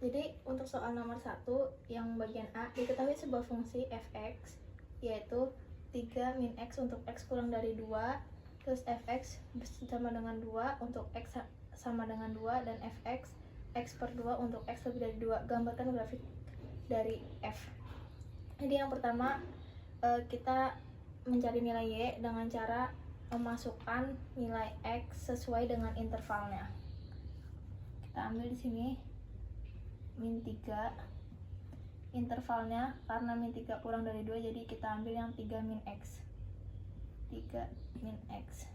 Jadi untuk soal nomor 1 yang bagian A, diketahui sebuah fungsi fx yaitu 3 min x untuk x kurang dari 2, terus fx sama dengan 2 untuk x sama dengan 2, dan fx x per 2 untuk x lebih dari 2. Gambarkan grafik dari f. Jadi yang pertama kita mencari nilai y dengan cara memasukkan nilai x sesuai dengan intervalnya. Kita ambil di sini min 3, intervalnya karena min 3 kurang dari 2, jadi kita ambil yang 3 min x. 3 min x.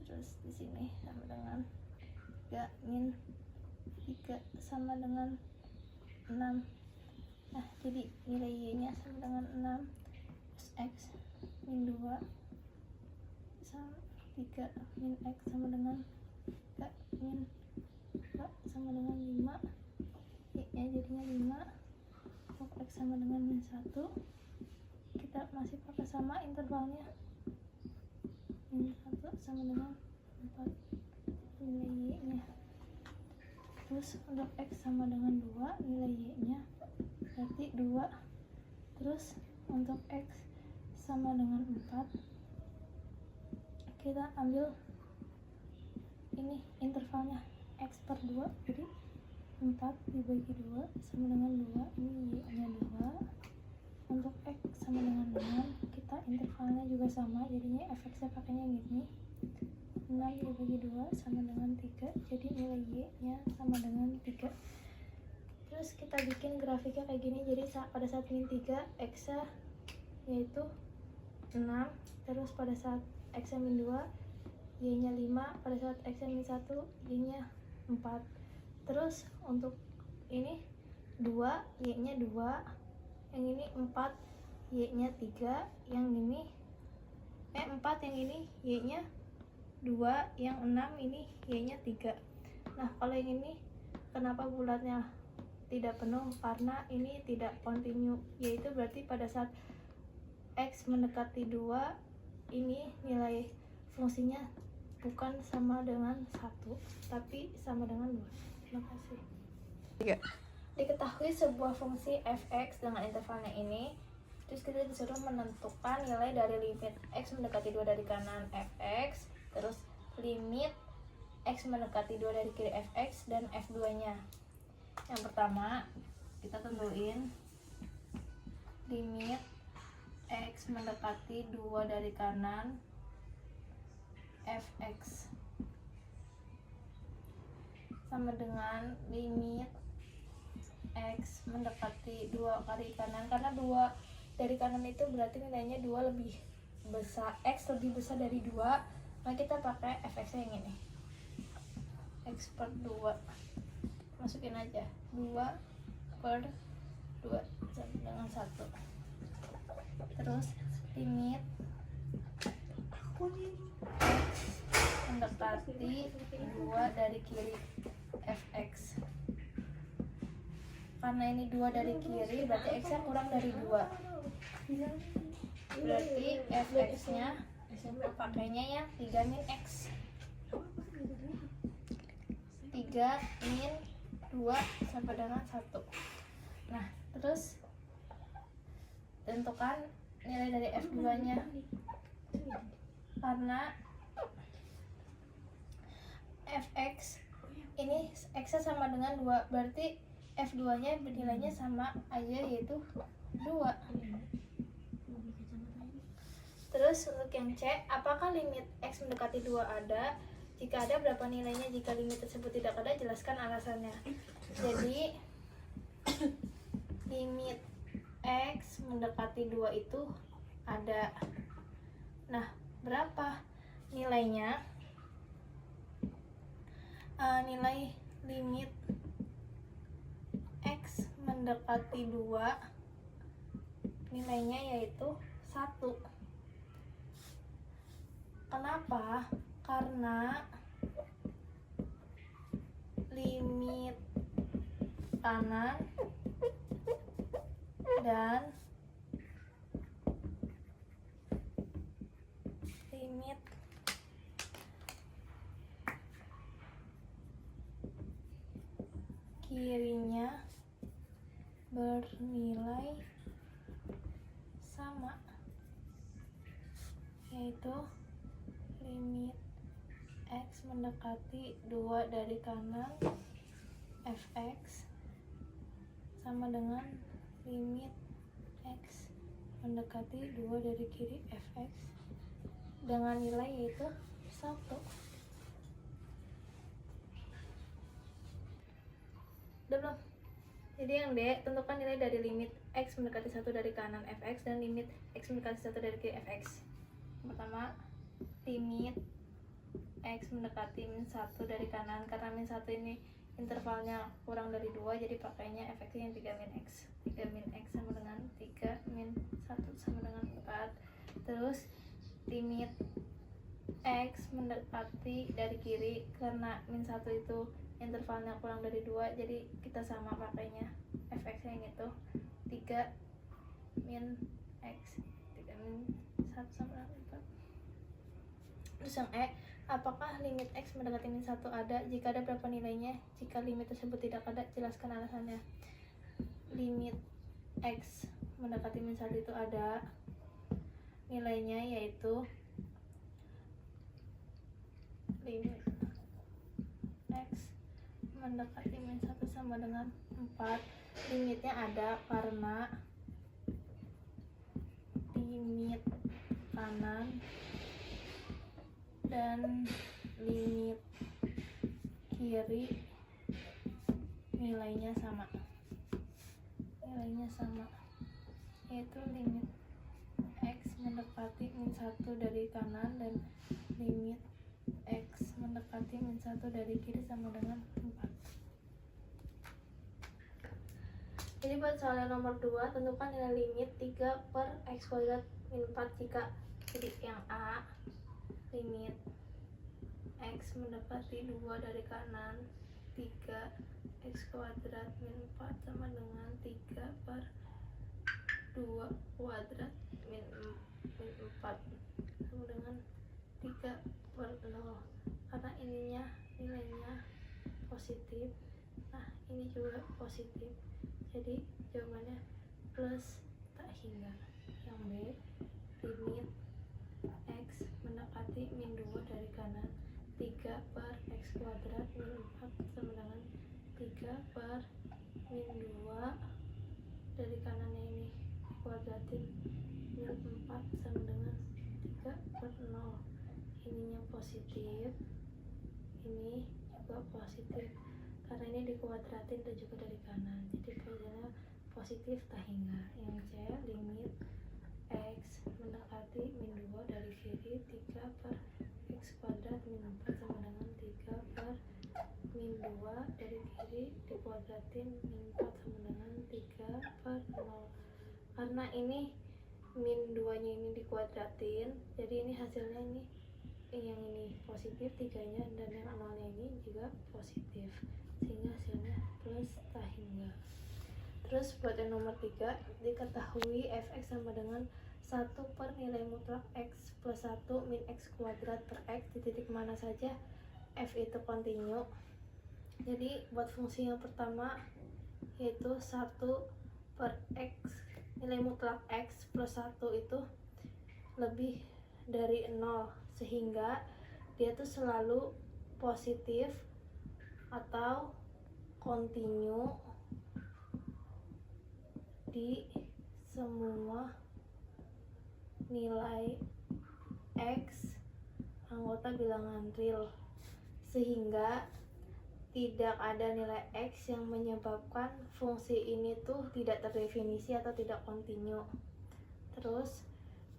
Terus di sini sama dengan 3 min 3 sama dengan 6. Nah, jadi nilai y-nya sama dengan 6. Terus x min 2 sama 3 min x sama dengan 3 min 2 sama dengan 5. Y-nya jadinya 5. Untuk x sama dengan min 1. Kita masih pakai sama intervalnya. Min 1 sama dengan 4 nilai y-nya. Terus untuk x sama dengan 2, nilai y-nya berarti 2. Terus untuk x sama dengan 4, kita ambil ini intervalnya x per 2, jadi 4 dibagi 2 sama dengan 2, ini y-nya 2. Untuk x sama dengan 6, kita intervalnya juga sama, jadinya fx-nya pakainya gini, 6 dibagi 2 sama dengan 3, jadi nilai y-nya sama dengan 3. Terus kita bikin grafiknya kayak gini, jadi pada saat min 3 x-nya yaitu 6, terus pada saat x-nya min 2 y-nya 5, pada saat x-nya min 1 y-nya 4. Terus untuk ini 2, y-nya 2, yang ini 4, y-nya 3, yang ini 4, yang ini y-nya 2, yang 6 ini y-nya 3. Nah, kalau yang ini kenapa bulatnya tidak penuh? Karena ini tidak kontinu, yaitu berarti pada saat x mendekati 2, ini nilai fungsinya bukan sama dengan 1, tapi sama dengan 2. Terima kasih. 3. Diketahui sebuah fungsi fx dengan intervalnya ini, terus kita disuruh menentukan nilai dari limit x mendekati 2 dari kanan fx, terus limit x mendekati 2 dari kiri fx, dan f2-nya. Yang pertama, kita tentuin limit x mendekati 2 dari kanan fx sama dengan limit x mendekati 2 kali kanan, karena 2 dari kanan itu berarti nilainya 2 lebih besar, x lebih besar dari 2, maka kita pakai fx yang ini, x per 2, masukin aja 2 per 2 sama dengan 1. Terus limit x mendekati 2 dari kiri fx, karena ini 2 dari kiri berarti x nya kurang dari 2, berarti fx nya pakainya yang 3 min x. 3 min 2 sama dengan 1. Nah, terus tentukan nilai dari f2 nya, karena fx ini x sama dengan 2, berarti f2 nya nilainya sama aja, yaitu 2. Terus untuk yang C, apakah limit x mendekati 2 ada? Jika ada, berapa nilainya? Jika limit tersebut tidak ada, jelaskan alasannya. Jadi limit x mendekati 2 itu ada. Nah, berapa nilainya? Nilai limit x mendekati 2 nilainya yaitu 1. Kenapa? Karena limit kanan dan limit kirinya bernilai sama, yaitu limit x mendekati 2 dari kanan fx sama dengan limit x mendekati 2 dari kiri fx dengan nilai yaitu 1. Udah belum? Jadi yang D, tentukan nilai dari limit x mendekati 1 dari kanan fx dan limit x mendekati 1 dari kiri fx. Pertama, limit x mendekati min 1 dari kanan, karena min 1 ini intervalnya kurang dari 2, jadi pakainya fx yang 3 min x. 3 min x sama dengan 3 min 1 sama dengan 4. Terus limit x mendekati dari kiri, karena min 1 itu intervalnya kurang dari 2, jadi kita sama pakainya fx yang itu 3 min x. 3 min 1 sama dengan 4. Terus yang E, apakah limit x mendekati min 1 ada? Jika ada, berapa nilainya? Jika limit tersebut tidak ada, jelaskan alasannya. Limit x mendekati min 1 itu ada, nilainya yaitu limit x mendekati min 1 sama dengan 4. Limitnya ada karena limit kanan dan limit kiri nilainya sama, yaitu limit x mendekati min 1 dari kanan dan limit x mendekati min 1 dari kiri sama dengan 4. Jadi buat soal yang nomor 2, tentukan nilai limit 3 per x kuadrat min 4 jika, jadi yang A, limit x mendekati 2 dari kanan 3 x kuadrat min 4 sama dengan 3 per 2 kuadrat min 4 sama dengan 3 per 0. Karena ininya nilainya positif, nah ini juga positif, jadi jawabannya plus tak hingga. Yang B, limit x mendekati min 2 dari kanan 3 per x kuadrat min 4 sama dengan 3 per min 2 dari kanannya ini dikuadratin min 4 sama dengan 3 per 0. Ininya positif, ini juga positif, karena ini dikuadratin dan juga dari kanan, jadi hasilnya positif tak hingga. Yang C, limit x mendekati min 2 dari kiri 3 per x kuadrat min 4 sama dengan 3 per min 2 dari kiri dikuadratin min 4 sama dengan 3 per 0. Karena ini min 2 nya ini dikuadratin, jadi ini hasilnya ini yang ini positif 3 nya dan yang 0 nya ini juga positif, sehingga hasilnya plus tak hingga. Terus buat yang nomor 3, diketahui fx sama dengan 1 per nilai mutlak x plus 1 min x kuadrat per x di titik mana saja f itu kontinu. Jadi buat fungsi yang pertama yaitu 1 per x, nilai mutlak x plus 1 itu lebih dari 0, sehingga dia tuh selalu positif atau kontinu di semua nilai x anggota bilangan real, sehingga tidak ada nilai x yang menyebabkan fungsi ini tuh tidak terdefinisi atau tidak kontinu. Terus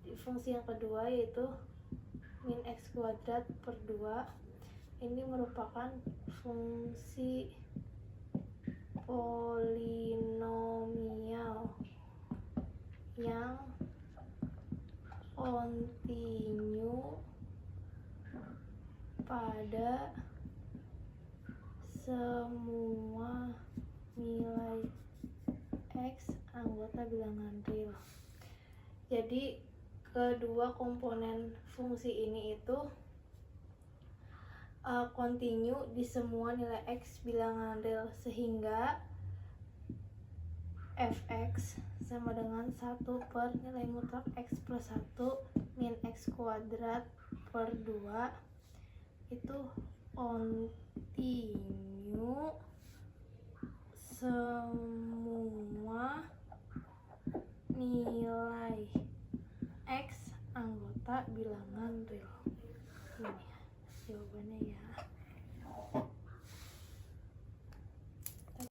di fungsi yang kedua yaitu min x kuadrat per 2, ini merupakan fungsi polinomial yang kontinu pada semua nilai x anggota bilangan real. Jadi kedua komponen fungsi ini itu continue di semua nilai X bilangan real, sehingga Fx sama dengan 1 per nilai mutlak X plus 1 min X kuadrat per 2 itu continue semua nilai X anggota bilangan real. Ini jawabannya ya.